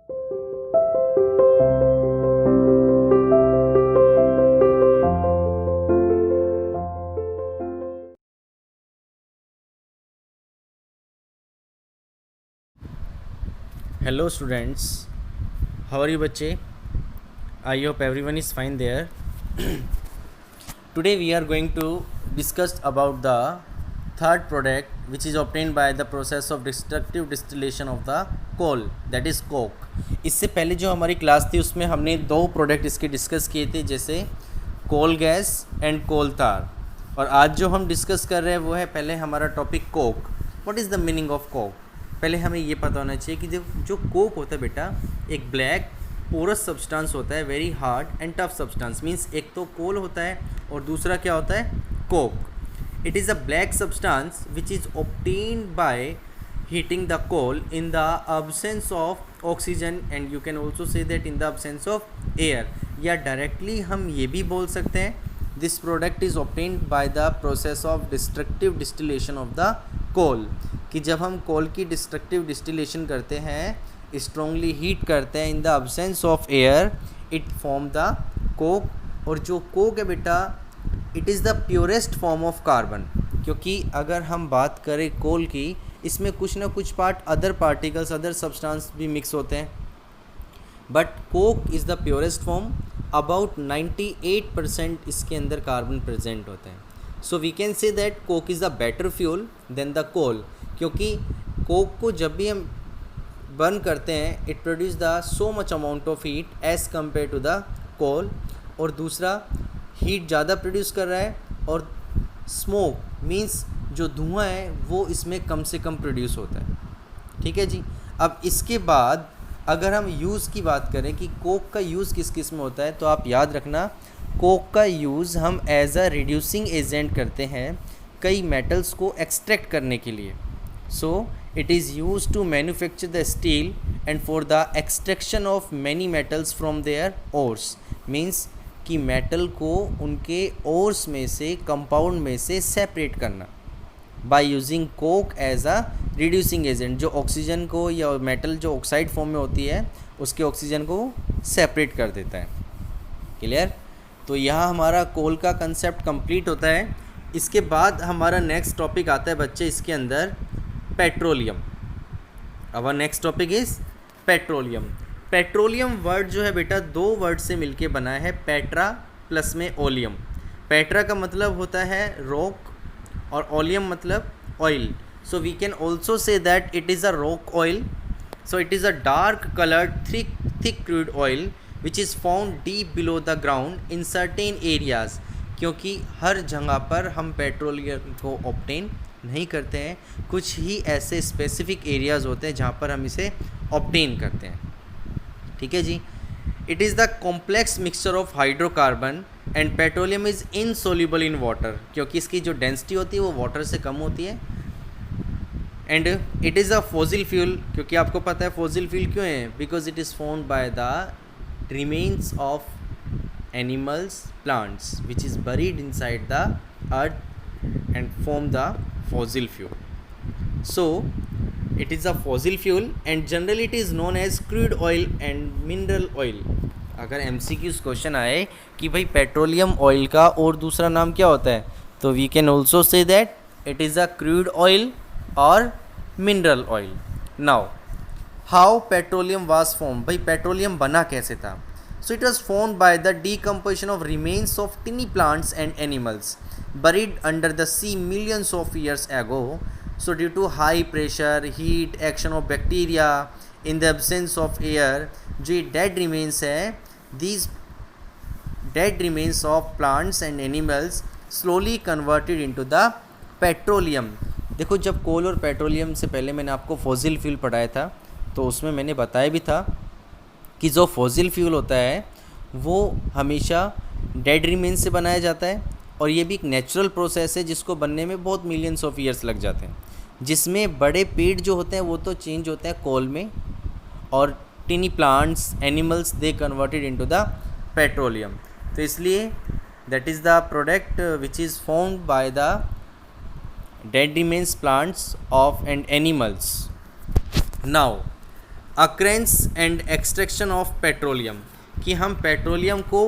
Hello students, how are you बच्चे? I hope everyone is fine there. Today we are going to discuss about the third product which is obtained by the process of destructive distillation of the coal, that is coke. इससे पहले जो हमारी class थी उसमें हमने दो product इसके discuss किए थे, जैसे कोल गैस एंड कोल तार, और आज जो हम डिस्कस कर रहे हैं वो है पहले हमारा topic Coke. What is the meaning of Coke? पहले हमें ये पता होना चाहिए कि जो कोक होता है बेटा, एक ब्लैक पोरस सब्सटेंस होता है, very hard and tough substance. Means एक तो कोल होता है और दूसरा क्या होता है, coke. It is a black substance which is obtained by heating the coal in the absence of oxygen, and you can also say that in the absence of air. या डायरेक्टली हम ये भी बोल सकते हैं, this product is obtained by the process of destructive distillation of the coal. कि जब हम कोल की डिस्ट्रक्टिव डिस्टिलेशन करते हैं, स्ट्रॉन्गली हीट करते हैं इन the absence of air, it form the Coke. और जो कोक है बेटा, it is the purest form of carbon. क्योंकि अगर हम बात करें कोल की, इसमें कुछ ना कुछ part other particles, other substance भी मिक्स होते हैं, but coke is the purest form. About 98% इसके अंदर कार्बन प्रेजेंट होते हैं. So we can say that coke is the better fuel than the coal. क्योंकि कोक को जब भी हम बर्न करते हैं, it produce the so much amount of heat as compare to the coal. और दूसरा, हीट ज़्यादा प्रोड्यूस कर रहा है, और स्मोक मीन्स जो धुआं है वो इसमें कम से कम प्रोड्यूस होता है. ठीक है जी. अब इसके बाद अगर हम यूज़ की बात करें कि कोक का यूज़ किस किस में होता है, तो आप याद रखना, कोक का यूज़ हम एज अ रिड्यूसिंग एजेंट करते हैं कई मेटल्स को एक्सट्रैक्ट करने के लिए. So it is use to manufacture the steel and for the extraction of many metals from their ores. Means कि मेटल को उनके ओर्स में से, कंपाउंड में से सेपरेट करना by using coke as a reducing agent. जो ऑक्सीजन को, या मेटल जो ऑक्साइड फॉर्म में होती है, उसके ऑक्सीजन को सेपरेट कर देता है. क्लियर? तो यहाँ हमारा कोल का कंसेप्ट कंप्लीट होता है. इसके बाद हमारा नेक्स्ट टॉपिक आता है बच्चे, इसके अंदर petroleum. Our next topic is petroleum. Petroleum word जो है बेटा, दो वर्ड से मिलके बना है, पेट्रा प्लस में ओलियम. पेट्रा का मतलब होता है रॉक, और ओलियम मतलब oil. So we can also say that it is a rock oil. So it is a dark coloured thick crude oil which is found deep below the ground in certain areas. क्योंकि हर जगह पर हम petroleum को obtain नहीं करते हैं, कुछ ही ऐसे स्पेसिफिक एरियाज़ होते हैं जहाँ पर हम इसे ऑब्टेन करते हैं. ठीक है जी. It is the complex mixture of hydrocarbon and petroleum is insoluble in water. क्योंकि इसकी जो डेंसिटी होती है वो वाटर से कम होती है. And it is a fossil fuel. क्योंकि आपको पता है फॉसिल फ्यूल क्यों है, because it is found by the remains of animals, plants which is buried inside the earth and form the fossil fuel. So it is a fossil fuel and generally it is known as crude oil and mineral oil. अगर MCQs question आए कि भाई petroleum oil का और दूसरा नाम क्या होता है, तो we can also say that it is a crude oil और mineral oil. Now how petroleum was form. भाई पेट्रोलियम बना कैसे था? So it was formed by the decomposition of remains of tiny plants and animals buried under the sea millions of years ago. So due to high pressure, heat, action of bacteria in the absence of air, जो dead remains है, these dead remains of plants and animals slowly converted into the petroleum. देखो, जब कोल और petroleum से पहले मैंने आपको fossil fuel पढ़ाया था, तो उसमें मैंने बताया भी था कि जो फॉसिल फ्यूल होता है वो हमेशा डेड रिमेन से बनाया जाता है, और ये भी एक नेचुरल प्रोसेस है जिसको बनने में बहुत मिलियंस ऑफ ईयर्स लग जाते हैं. जिसमें बड़े पेड़ जो होते हैं वो तो चेंज होते हैं कोल में, और tiny plants, animals, they converted into the petroleum. तो इसलिए that is the product which is found by the dead remains plants of and animals. Now occurrence and extraction of petroleum, कि हम petroleum को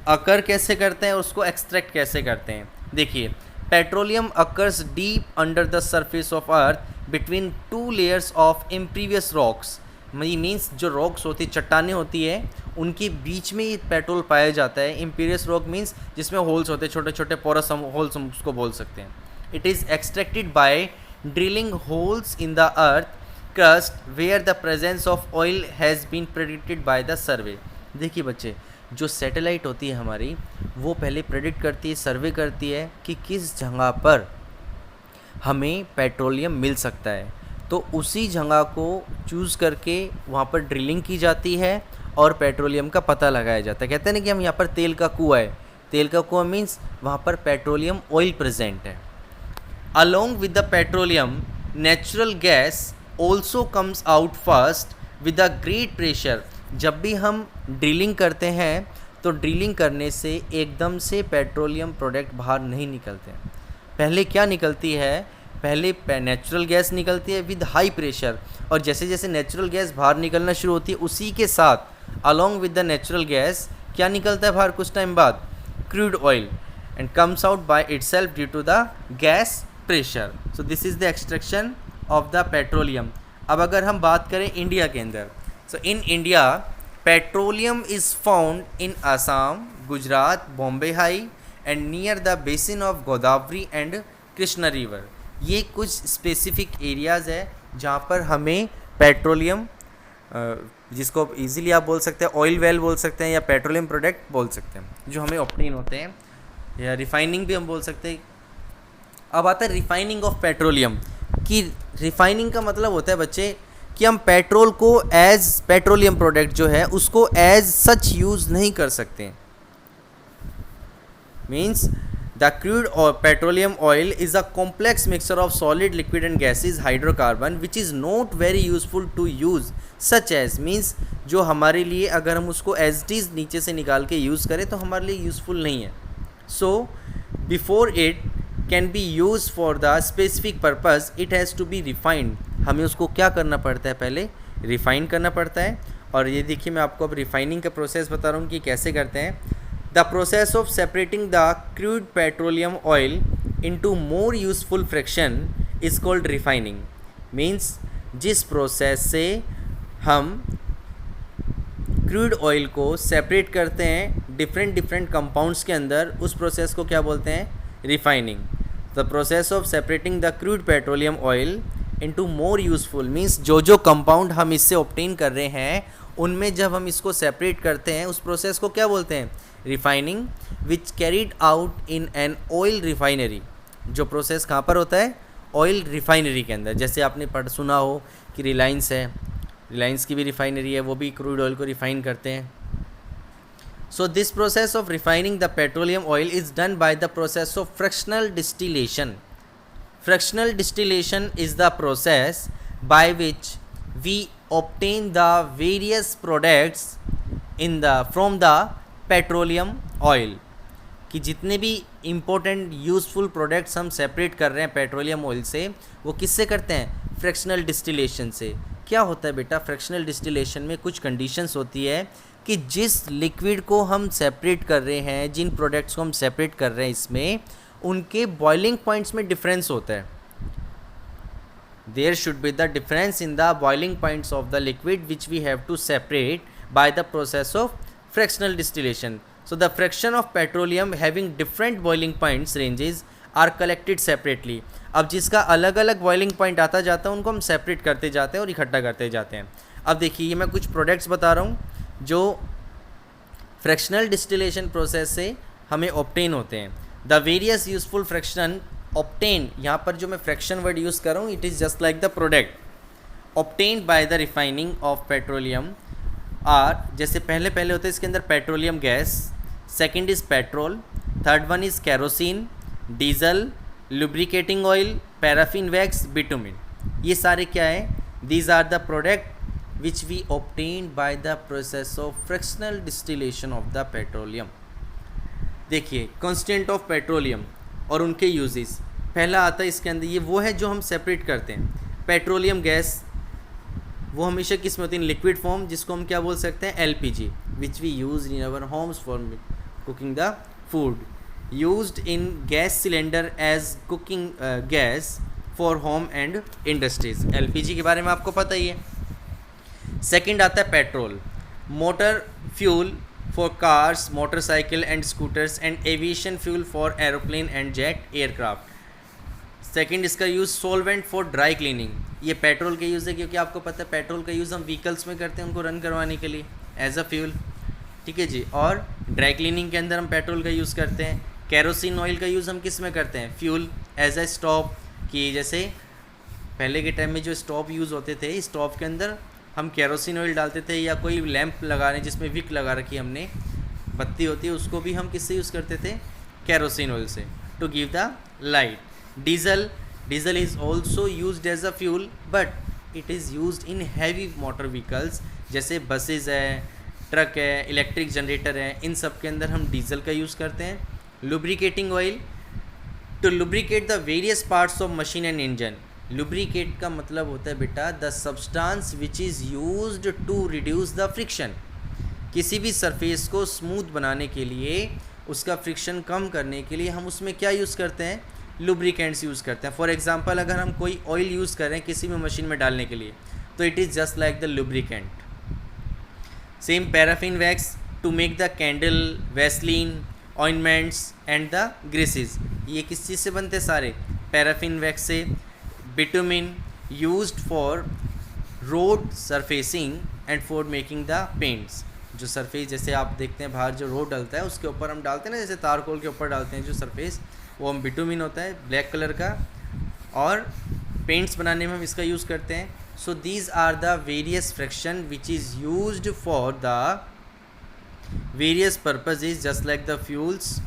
अकर कैसे करते हैं और उसको एक्सट्रैक्ट कैसे करते हैं। देखिए, petroleum occurs deep under the surface of earth between two layers of impervious rocks. Means जो रॉक्स होती, चट्टानें होती है, उनके बीच में ये पेट्रोल पाया जाता है। इम्पीरियस रॉक मीन्स जिसमें होल्स होते हैं, छोटे छोटे पोरस होल्स हम उसको बोल सकते हैं। It is extracted by drilling holes in the earth crust where the presence of oil has been predicted by the survey. देखिए बच्चे, जो सैटेलाइट होती है हमारी, वो पहले प्रेडिक्ट करती है, सर्वे करती है कि किस जगह पर हमें पेट्रोलियम मिल सकता है, तो उसी जगह को चूज़ करके वहाँ पर ड्रिलिंग की जाती है और पेट्रोलियम का पता लगाया जाता है। कहते हैं ना कि हम यहाँ पर तेल का कुआं है, तेल का कुआं मीन्स वहाँ पर पेट्रोलियम ऑयल प्रेजेंट है। Along with the petroleum natural gas also comes out first with a great pressure. जब भी हम ड्रिलिंग करते हैं तो ड्रिलिंग करने से एकदम से पेट्रोलियम प्रोडक्ट बाहर नहीं निकलते हैं। पहले क्या निकलती है, पहले नेचुरल गैस निकलती है विद हाई प्रेशर, और जैसे जैसे नेचुरल गैस बाहर निकलना शुरू होती है, उसी के साथ along with the natural gas क्या निकलता है बाहर कुछ टाइम बाद, crude oil, and comes out by itself due to the gas pressure. So this is the extraction of the petroleum. अब अगर हम बात करें इंडिया के अंदर, so in India petroleum is found in Assam, Gujarat, Bombay High and near the basin of Godavari and Krishna River। ये कुछ specific areas है जहाँ पर हमें पेट्रोलियम, जिसको इजीली आप बोल सकते हैं ऑयल वेल बोल सकते हैं या पेट्रोलियम प्रोडक्ट बोल सकते हैं, जो हमें ऑब्टेन होते हैं, या रिफाइनिंग भी हम बोल सकते हैं। अब आता है रिफाइनिंग ऑफ पेट्रोलियम, कि रिफाइनिंग का मतलब होता है बच्चे कि हम पेट्रोल को एज पेट्रोलियम प्रोडक्ट जो है उसको एज सच यूज़ नहीं कर सकते। मीन्स द क्रूड और petroleum oil is a complex mixture of solid liquid and gases hydrocarbon which is not very useful to use such as. Means जो हमारे लिए अगर हम उसको एज इट इज़ नीचे से निकाल के यूज़ करें तो हमारे लिए यूज़फुल नहीं है। So before it can be use for the specific purpose it has to be refined. हमें उसको क्या करना पड़ता है, पहले रिफ़ाइन करना पड़ता है। और ये देखिए, मैं आपको अब रिफ़ाइनिंग का प्रोसेस बता रहा हूँ कि कैसे करते हैं। The process of separating the crude petroleum oil into more useful fraction is called refining. Means जिस प्रोसेस से हम क्रूड ऑयल को सेपरेट करते हैं डिफरेंट कंपाउंड्स के अंदर, उस प्रोसेस को क्या बोलते हैं, refining. The process of separating the crude petroleum oil into more useful means जो कंपाउंड हम इससे ऑब्टेन कर रहे हैं उनमें जब हम इसको सेपरेट करते हैं, उस प्रोसेस को क्या बोलते हैं, refining, which carried out in an oil refinery. जो प्रोसेस कहाँ पर होता है, ऑयल रिफाइनरी के अंदर। जैसे आपने सुना हो कि रिलायंस है, रिलायंस की भी रिफाइनरी है, वो भी क्रूड ऑयल को रिफाइन करते हैं। So this process of refining the petroleum oil is done by the process of fractional distillation. Fractional distillation is the process by which we obtain the various products from the petroleum oil. कि जितने भी important useful products हम separate कर रहे हैं petroleum oil से, वो किससे करते हैं, फ्रैक्शनल डिस्टिलेशन से। क्या होता है बेटा, फ्रैक्शनल डिस्टिलेशन में कुछ कंडीशंस होती है कि जिस लिक्विड को हम सेपरेट कर रहे हैं, जिन प्रोडक्ट्स को हम सेपरेट कर रहे हैं, इसमें उनके बॉइलिंग पॉइंट्स में डिफरेंस होता है। There should be the difference in the boiling points of the liquid which we have to separate by the process of fractional distillation. So the fraction of petroleum having different boiling points ranges are collected separately. अब जिसका अलग अलग boiling point आता जाता है उनको हम separate करते जाते हैं और इकट्ठा करते जाते हैं। अब देखिए, ये मैं कुछ प्रोडक्ट्स बता रहा हूँ जो फ्रैक्शनल डिस्टिलेशन प्रोसेस से हमें ऑब्टेन होते हैं। The various useful fraction obtain, यहाँ पर जो मैं फ्रैक्शन वर्ड यूज़ कर रहा हूँ, it is just like the product obtained by the refining of petroleum are, जैसे पहले होते हैं इसके अंदर petroleum gas, second is petrol, third one is kerosene, diesel, lubricating oil, paraffin wax, bitumen. ये सारे क्या है, these are the product which we obtain by the process of fractional distillation of the petroleum. देखिए, constant of petroleum और उनके uses, पहला आता है इसके अंदर, ये वो है जो हम सेपरेट करते हैं। पेट्रोलियम गैस वो हमेशा किस में होती है, लिक्विड फॉर्म, जिसको हम क्या बोल सकते हैं, LPG, which we use in our homes for cooking the food, used in gas cylinder as cooking gas for home and industries. LPG के बारे में आपको पता ही है। सेकंड आता है petrol, motor fuel for cars, motorcycle and scooters and aviation fuel for aeroplane and jet aircraft. Second इसका use solvent for dry cleaning, ये पेट्रोल का यूज़ है क्योंकि आपको पता है पेट्रोल का यूज़ हम व्हीकल्स में करते हैं उनको रन करवाने के लिए एज अ फ्यूल, ठीक है जी। और ड्राई क्लीनिंग के अंदर हम पेट्रोल का यूज़ करते हैं। केरोसिन ऑयल का यूज़ हम किस में करते हैं, फ्यूल एज अ स्टोव, कि जैसे पहले के टाइम में जो स्टोव यूज़ होते थे, स्टोव के अंदर हम केरोसिन ऑयल डालते थे, या कोई लैंप लगा रहे हैं जिसमें विक लगा रखी हमने, बत्ती होती है, उसको भी हम किससे यूज़ करते थे, केरोसिन ऑयल से, to give the light. Diesel is also used as a fuel but it is used in heavy motor vehicles, जैसे बसेज है, ट्रक है, इलेक्ट्रिक जनरेटर है, इन सब के अंदर हम डीजल का यूज़ करते हैं। Lubricating oil, to lubricate the various parts of machine and engine. Lubricate का मतलब होता है बेटा the substance which is used to reduce the friction, किसी भी सरफेस को स्मूथ बनाने के लिए, उसका फ्रिक्शन कम करने के लिए हम उसमें क्या यूज़ करते हैं, लुब्रिकेंट्स यूज़ करते हैं। फॉर एग्जांपल अगर हम कोई ऑयल यूज़ कर रहे हैं किसी भी मशीन में डालने के लिए, तो it is just like the lubricant. Same paraffin wax to make the candle, vaseline, ointments and the greases, ये किस चीज़ से बनते हैं सारे, पैराफिन वैक्स से। Bitumen used for road surfacing and for making the paints, जो सरफेस जैसे आप देखते हैं बाहर जो रोड डलता है उसके ऊपर हम डालते हैं ना, जैसे तारकोल के ऊपर डालते हैं जो सरफेस, वो हम बिटुमिन होता है ब्लैक कलर का, और पेंट्स बनाने में हम इसका यूज़ करते हैं। So these are the various fraction which is used for the various purposes just like the fuels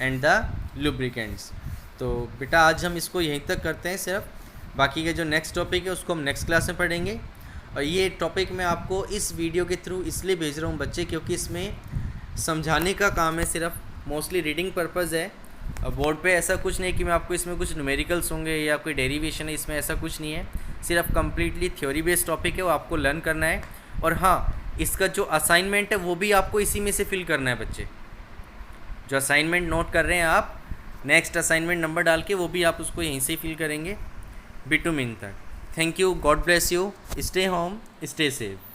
and the lubricants. तो बेटा आज हम इसको यहीं तक करते हैं सिर्फ, बाकी का जो नेक्स्ट टॉपिक है उसको हम नेक्स्ट क्लास में पढ़ेंगे। और ये टॉपिक मैं आपको इस वीडियो के थ्रू इसलिए भेज रहा हूँ बच्चे, क्योंकि इसमें समझाने का काम है, सिर्फ मोस्टली रीडिंग पर्पज़ है। बोर्ड पे ऐसा कुछ नहीं कि मैं आपको इसमें कुछ न्यूमेरिकल्स होंगे या कोई डेरिवेशन है, इसमें ऐसा कुछ नहीं है, सिर्फ कम्प्लीटली थ्योरी बेस्ड टॉपिक है, वो आपको लर्न करना है। और हाँ, इसका जो असाइनमेंट है वो भी आपको इसी में से फिल करना है बच्चे, जो असाइनमेंट नोट कर रहे हैं आप, नेक्स्ट असाइनमेंट नंबर डाल के वो भी आप उसको यहीं से फिल करेंगे बिटुमिन तक। Thank you, God bless you, stay home, stay safe.